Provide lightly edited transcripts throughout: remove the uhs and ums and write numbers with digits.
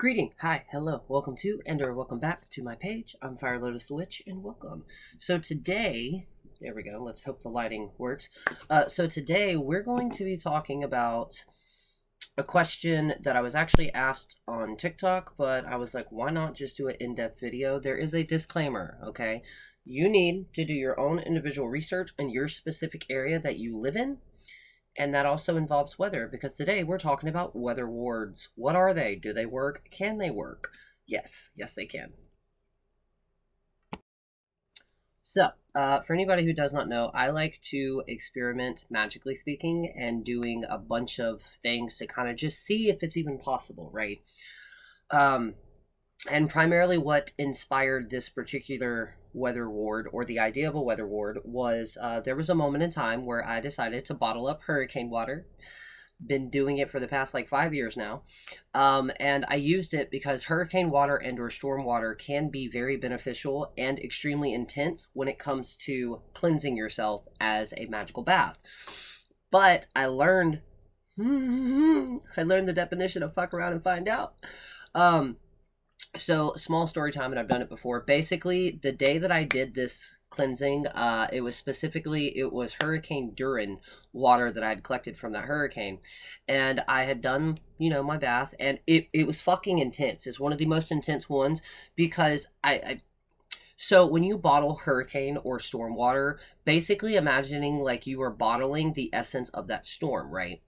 Greeting, hi, hello, welcome to or welcome back to my page. I'm Fire Lotus the Witch, and welcome. So today, there we go. Let's hope the lighting works. So today we're going to be talking about a question that I was actually asked on TikTok, but I was like, why not just do an in-depth video? There is a disclaimer, okay? You need to do your own individual research in your specific area that you live in. And that also involves weather, because today we're talking about weather wards. What are they? Do they work? Can they work? Yes, they can. So, for anybody who does not know, I like to experiment, magically speaking, and doing a bunch of things to kind of just see if it's even possible, right? And primarily what inspired this particular weather ward, or the idea of a weather ward, was there was a moment in time where I decided to bottle up hurricane water. Been doing it for the past like 5 years now, and I used it because hurricane water and or storm water can be very beneficial and extremely intense when it comes to cleansing yourself as a magical bath. But I learned the definition of fuck around and find out. So, small story time, and I've done it before. Basically, the day that I did this cleansing, it was Hurricane Durin water that I had collected from that hurricane. And I had done, my bath, and it was fucking intense. It's one of the most intense ones because so when you bottle hurricane or storm water, basically imagining like you are bottling the essence of that storm, right?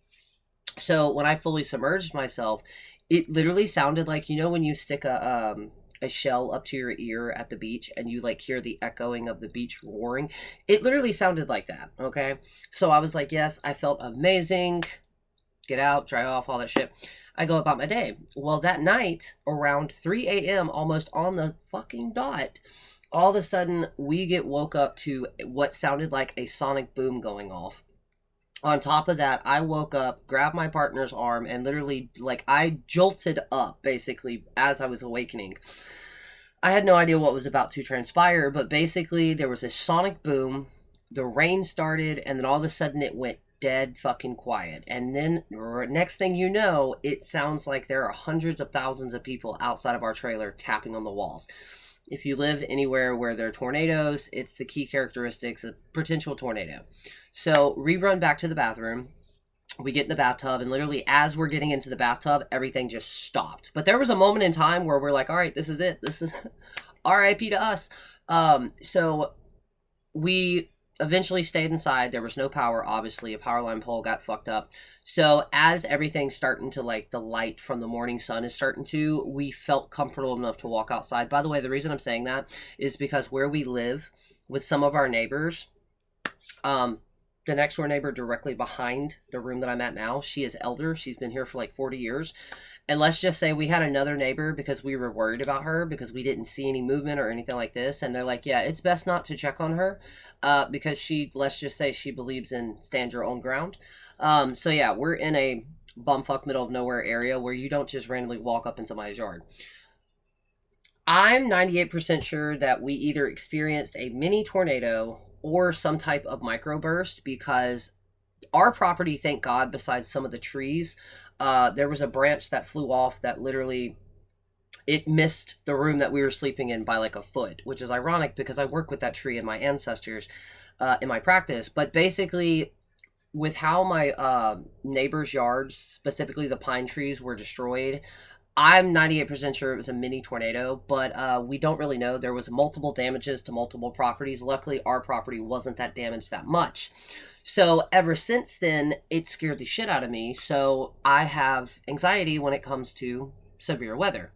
So when I fully submerged myself, it literally sounded like, when you stick a shell up to your ear at the beach and you like hear the echoing of the beach roaring. It literally sounded like that, okay? So I was like, yes, I felt amazing. Get out, dry off, all that shit. I go about my day. Well, that night, around 3 a.m., almost on the fucking dot, all of a sudden, we get woke up to what sounded like a sonic boom going off. On top of that, I woke up, grabbed my partner's arm, and literally, I jolted up, basically, as I was awakening. I had no idea what was about to transpire, but basically, there was a sonic boom, the rain started, and then all of a sudden, it went dead fucking quiet. And then, next thing you know, it sounds like there are hundreds of thousands of people outside of our trailer tapping on the walls. If you live anywhere where there are tornadoes, it's the key characteristics of potential tornado. So we run back to the bathroom. We get in the bathtub, and literally as we're getting into the bathtub, everything just stopped. But there was a moment in time where we're like, all right, this is it. This is RIP to us. So we eventually stayed inside. There was no power, obviously. A power line pole got fucked up. So as everything's starting to, the light from the morning sun is starting to, we felt comfortable enough to walk outside. By the way, the reason I'm saying that is because where we live with some of our neighbors, the next door neighbor directly behind the room that I'm at now, she is elder. She's been here for like 40 years. And let's just say we had another neighbor because we were worried about her because we didn't see any movement or anything like this. And they're like, yeah, it's best not to check on her because let's just say she believes in stand your own ground. So yeah, we're in a bumfuck middle of nowhere area where you don't just randomly walk up in somebody's yard. I'm 98% sure that we either experienced a mini tornado or some type of microburst, because our property, thank God, besides some of the trees, there was a branch that flew off that literally, it missed the room that we were sleeping in by like a foot, which is ironic because I work with that tree and my ancestors in my practice. But basically, with how my neighbors' yards, specifically the pine trees, were destroyed, I'm 98% sure it was a mini tornado, but we don't really know. There was multiple damages to multiple properties. Luckily, our property wasn't that damaged that much. So ever since then, it scared the shit out of me. So I have anxiety when it comes to severe weather.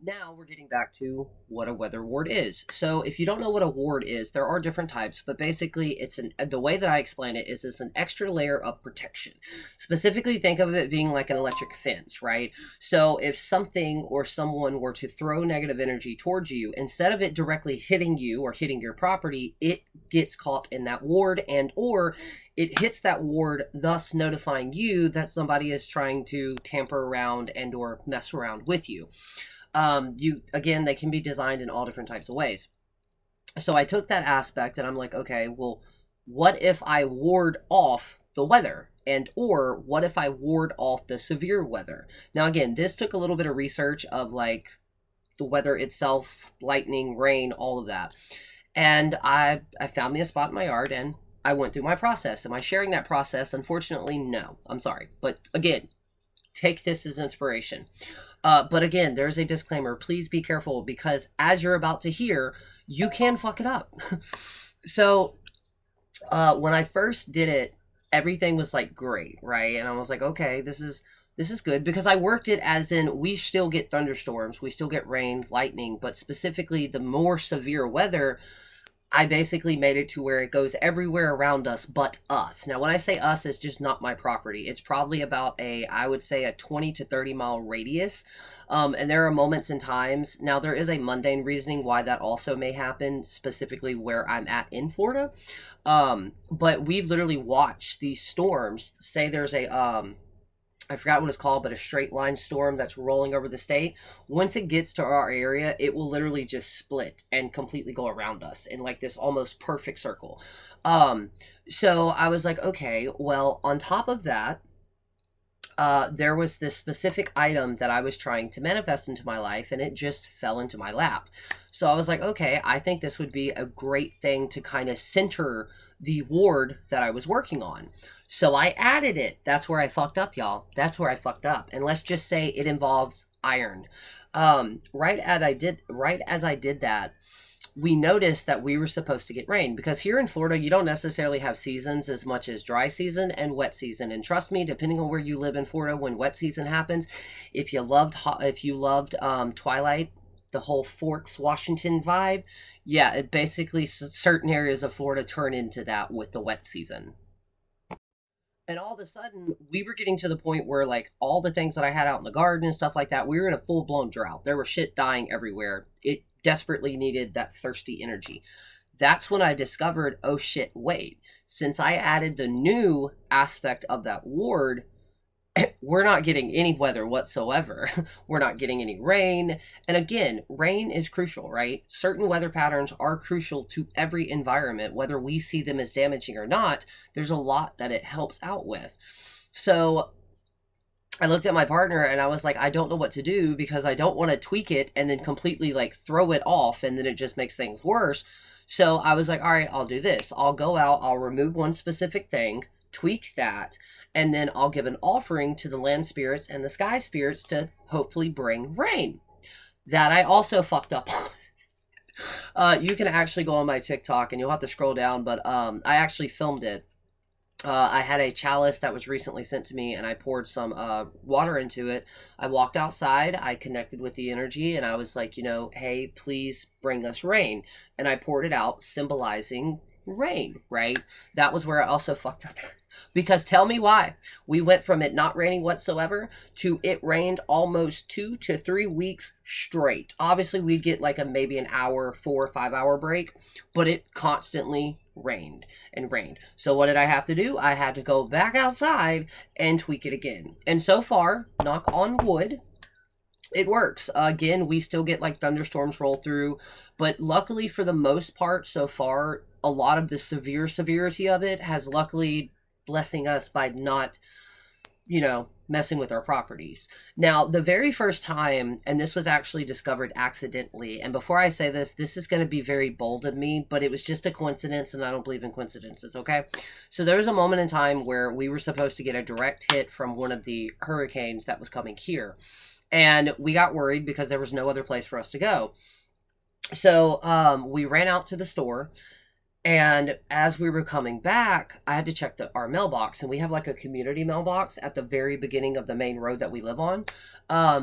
Now we're getting back to what a weather ward is. So if you don't know what a ward is, there are different types, but basically the way that I explain it is it's an extra layer of protection. Specifically, think of it being like an electric fence, right? So if something or someone were to throw negative energy towards you, instead of it directly hitting you or hitting your property, it gets caught in that ward or it hits that ward, thus notifying you that somebody is trying to tamper around and or mess around with you. They can be designed in all different types of ways. So I took that aspect and I'm like, okay, well, what if I ward off the weather? And or what if I ward off the severe weather? Now, again, this took a little bit of research of like the weather itself, lightning, rain, all of that. And I found me a spot in my yard and I went through my process. Am I sharing that process? Unfortunately, no. I'm sorry. But again, take this as inspiration. But again, there's a disclaimer. Please be careful because as you're about to hear, you can fuck it up. So when I first did it, everything was like great, right? And I was like, okay, this is good because I worked it as in we still get thunderstorms, we still get rain, lightning, but specifically the more severe weather, I basically made it to where it goes everywhere around us but us. Now, when I say us, it's just not my property. It's probably about I would say a 20 to 30 mile radius. And there are moments and times. Now, there is a mundane reasoning why that also may happen, specifically where I'm at in Florida. But we've literally watched these storms. Say there's I forgot what it's called, but a straight line storm that's rolling over the state. Once it gets to our area, it will literally just split and completely go around us in like this almost perfect circle. So I was like, okay, well, on top of that, there was this specific item that I was trying to manifest into my life and it just fell into my lap. So I was like, okay, I think this would be a great thing to kind of center the ward that I was working on. So I added it. That's where I fucked up, y'all. That's where I fucked up. And let's just say it involves iron. Right as I did that, we noticed that we were supposed to get rain because here in Florida, you don't necessarily have seasons as much as dry season and wet season. And trust me, depending on where you live in Florida, when wet season happens, if you loved Twilight, the whole Forks, Washington vibe, yeah, it basically certain areas of Florida turn into that with the wet season. And all of a sudden, we were getting to the point where, like, all the things that I had out in the garden and stuff like that, we were in a full-blown drought. There was shit dying everywhere. It desperately needed that thirsty energy. That's when I discovered, oh shit, wait. Since I added the new aspect of that ward, we're not getting any weather whatsoever. We're not getting any rain. And again, rain is crucial, right? Certain weather patterns are crucial to every environment, whether we see them as damaging or not. There's a lot that it helps out with. So I looked at my partner and I was like, I don't know what to do because I don't want to tweak it and then completely like throw it off and then it just makes things worse. So I was like, all right, I'll do this. I'll go out, I'll remove one specific thing, tweak that, and then I'll give an offering to the land spirits and the sky spirits to hopefully bring rain. That I also fucked up on. You can actually go on my TikTok and you'll have to scroll down, but I actually filmed it. I had a chalice that was recently sent to me and I poured some water into it. I walked outside, I connected with the energy, and I was like, hey, please bring us rain. And I poured it out, symbolizing rain, right? That was where I also fucked up. Because tell me why. We went from it not raining whatsoever to it rained almost 2 to 3 weeks straight. Obviously, we'd get like maybe an hour, 4 or 5 hour break, but it constantly rained and rained. So what did I have to do? I had to go back outside and tweak it again. And so far, knock on wood, it works. Again, we still get like thunderstorms roll through, but luckily for the most part so far, a lot of the severity of it has luckily blessing us by not, messing with our properties. Now, the very first time, and this was actually discovered accidentally, and before I say this is going to be very bold of me, but it was just a coincidence, and I don't believe in coincidences, okay? So there was a moment in time where we were supposed to get a direct hit from one of the hurricanes that was coming here, and we got worried because there was no other place for us to go. So we ran out to the store. And as we were coming back, I had to check our mailbox, and we have like a community mailbox at the very beginning of the main road that we live on.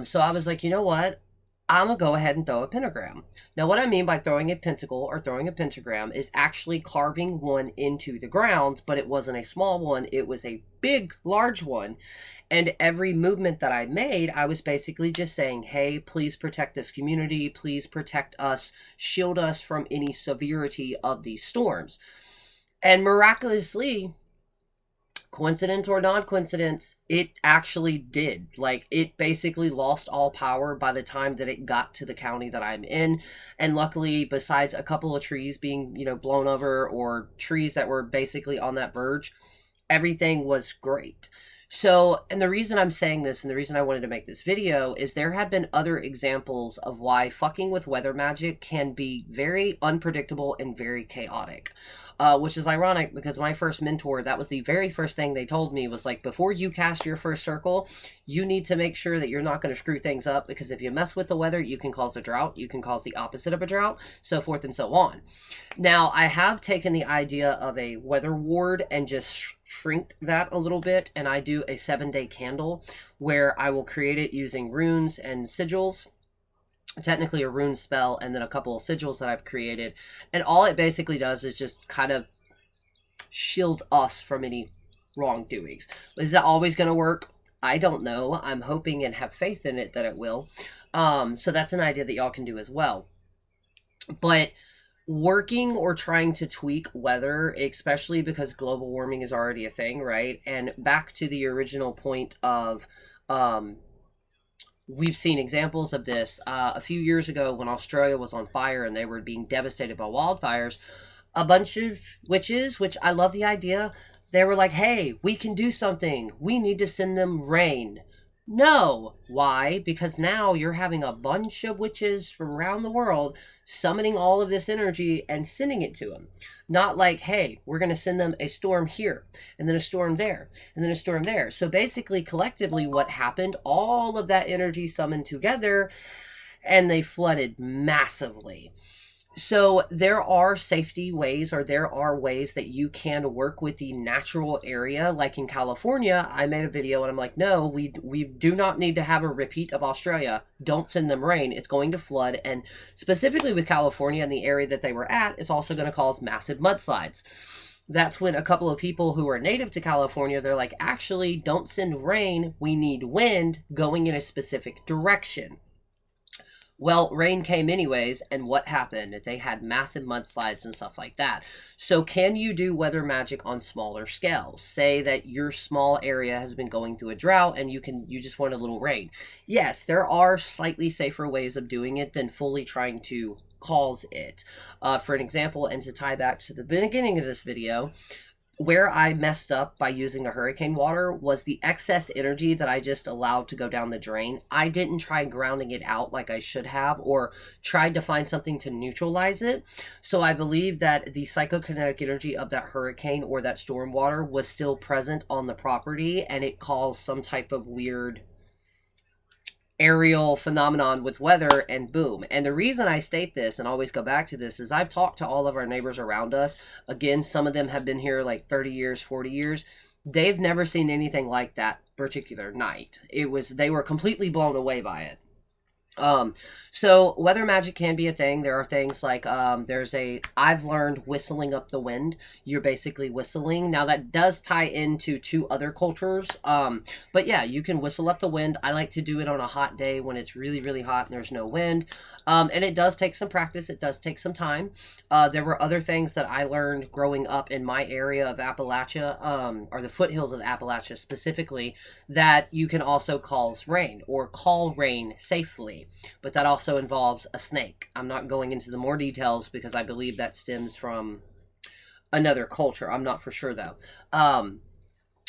So I was like, you know what? I'm going to go ahead and throw a pentagram. Now, what I mean by throwing a pentacle or throwing a pentagram is actually carving one into the ground, but it wasn't a small one. It was a big, large one. And every movement that I made, I was basically just saying, hey, please protect this community. Please protect us. Shield us from any severity of these storms. And miraculously, coincidence or non-coincidence, it actually did. Like, it basically lost all power by the time that it got to the county that I'm in. And luckily, besides a couple of trees being, blown over, or trees that were basically on that verge, everything was great. So, and the reason I'm saying this and the reason I wanted to make this video is there have been other examples of why fucking with weather magic can be very unpredictable and very chaotic. Which is ironic because my first mentor, that was the very first thing they told me was like, before you cast your first circle, you need to make sure that you're not going to screw things up, because if you mess with the weather, you can cause a drought, you can cause the opposite of a drought, so forth and so on. Now, I have taken the idea of a weather ward and just shrink that a little bit, and I do a 7-day candle where I will create it using runes and sigils, technically a rune spell, and then a couple of sigils that I've created. And all it basically does is just kind of shield us from any wrongdoings. Is that always going to work? I don't know. I'm hoping and have faith in it that it will. So that's an idea that y'all can do as well. But working or trying to tweak weather, especially because global warming is already a thing, right? And back to the original point of, we've seen examples of this a few years ago when Australia was on fire and they were being devastated by wildfires. A bunch of witches, which I love the idea, they were like, hey, we can do something. We need to send them rain. No. Why? Because now you're having a bunch of witches from around the world summoning all of this energy and sending it to them. Not like, hey, we're going to send them a storm here, and then a storm there, and then a storm there. So basically, collectively, what happened, all of that energy summoned together, and they flooded massively. So there are safety ways, or there are ways that you can work with the natural area. Like in California, I made a video and I'm like, no, we do not need to have a repeat of Australia. Don't send them rain. It's going to flood. And specifically with California and the area that they were at, it's also going to cause massive mudslides. That's when a couple of people who are native to California, they're like, actually, don't send rain. We need wind going in a specific direction. Well, rain came anyways, and what happened? They had massive mudslides and stuff like that. So can you do weather magic on smaller scales? Say that your small area has been going through a drought and you just want a little rain. Yes, there are slightly safer ways of doing it than fully trying to cause it. For an example, and to tie back to the beginning of this video, where I messed up by using the hurricane water was the excess energy that I just allowed to go down the drain. I didn't try grounding it out like I should have, or tried to find something to neutralize it. So I believe that the psychokinetic energy of that hurricane or that storm water was still present on the property, and it caused some type of weird aerial phenomenon with weather, and boom. And the reason I state this and always go back to this is I've talked to all of our neighbors around us. Again, some of them have been here like 30 years, 40 years. They've never seen anything like that particular night. They were completely blown away by it. So weather magic can be a thing. There are things like, I've learned whistling up the wind. You're basically whistling. Now that does tie into 2 other cultures. But yeah, you can whistle up the wind. I like to do it on a hot day when it's really, really hot and there's no wind. And it does take some practice. It does take some time. There were other things that I learned growing up in my area of Appalachia, or the foothills of Appalachia specifically, that you can also cause rain or call rain safely. But that also involves a snake. I'm not going into the more details because I believe that stems from another culture. I'm not for sure though.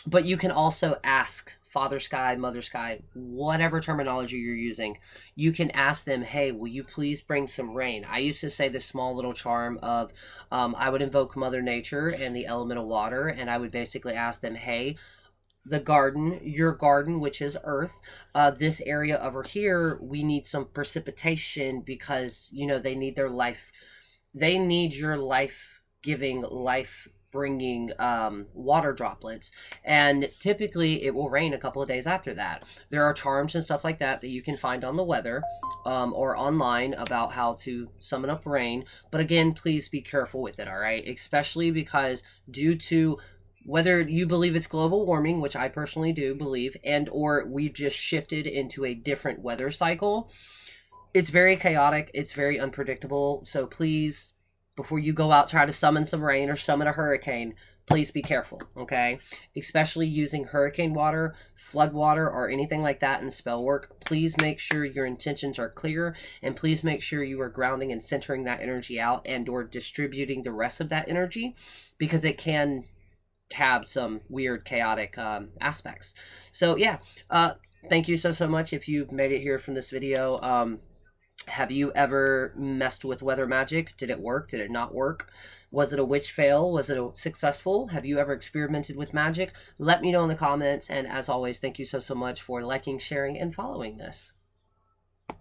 But you can also ask Father Sky, Mother Sky, whatever terminology you're using. You can ask them, hey, will you please bring some rain? I used to say this small little charm of, I would invoke Mother Nature and the elemental water, and I would basically ask them, hey, the garden, your garden, which is earth, this area over here, we need some precipitation because, they need their life. They need your life-giving, life-bringing water droplets. And typically it will rain a couple of days after that. There are charms and stuff like that that you can find on the weather or online about how to summon up rain. But again, please be careful with it, all right? Especially because due to whether you believe it's global warming, which I personally do believe, and or we've just shifted into a different weather cycle, it's very chaotic, it's very unpredictable. So please, before you go out, try to summon some rain or summon a hurricane, please be careful, okay? Especially using hurricane water, flood water, or anything like that in spell work. Please make sure your intentions are clear, and please make sure you are grounding and centering that energy out and or distributing the rest of that energy, because it can have some weird chaotic aspects. So yeah, thank you so much if you've made it here from this video. Have you ever messed with weather magic? Did it work? Did it not work? Was it a witch fail? Was it successful? Have you ever experimented with magic? Let me know in the comments. And as always, thank you so much for liking, sharing, and following this.